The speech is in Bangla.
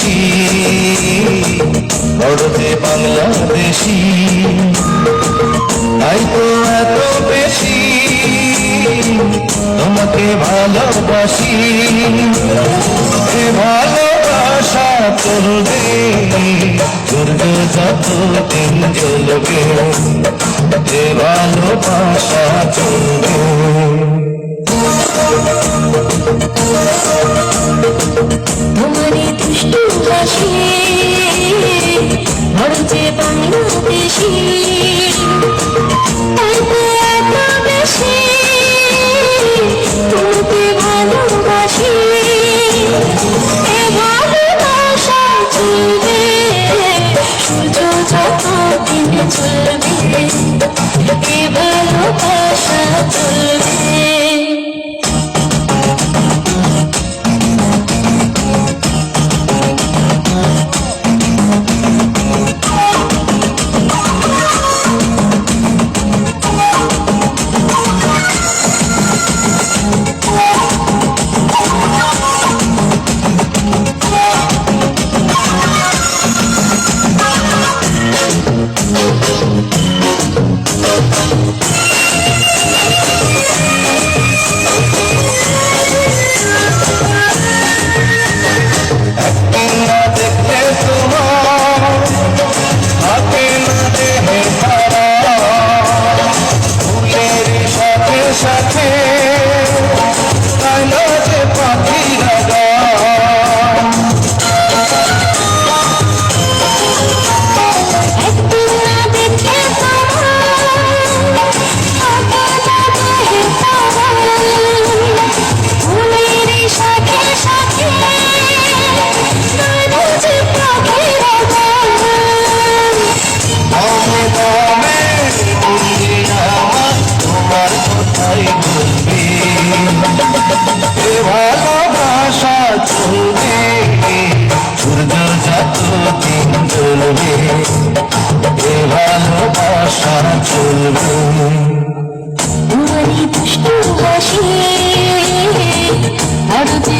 ভালোবাসি বড় যে বাংলাদেশি, তাই তো এত বেশি তোমাকে ভালোবাসি। এ ভালোবাসা চলবে সূর্য যতদিন জ্বলবে, এ ভালোবাসা চলবে। তোমারে দুষ্টু হাসি বড় যে বাংলাদেশি, তাই তো এত বেশি তোমাকে ভালোবাসি। এ ভালোবাসা চলবে সূর্য যতদিন চলবে, এ ভালোবাসা চলবে। ভালোবাসা চলবে সূর্য যতদিন জ্বলবে, এ ভালোবাসা চলবে। তোমারই দুষ্টু হাসি বড় যে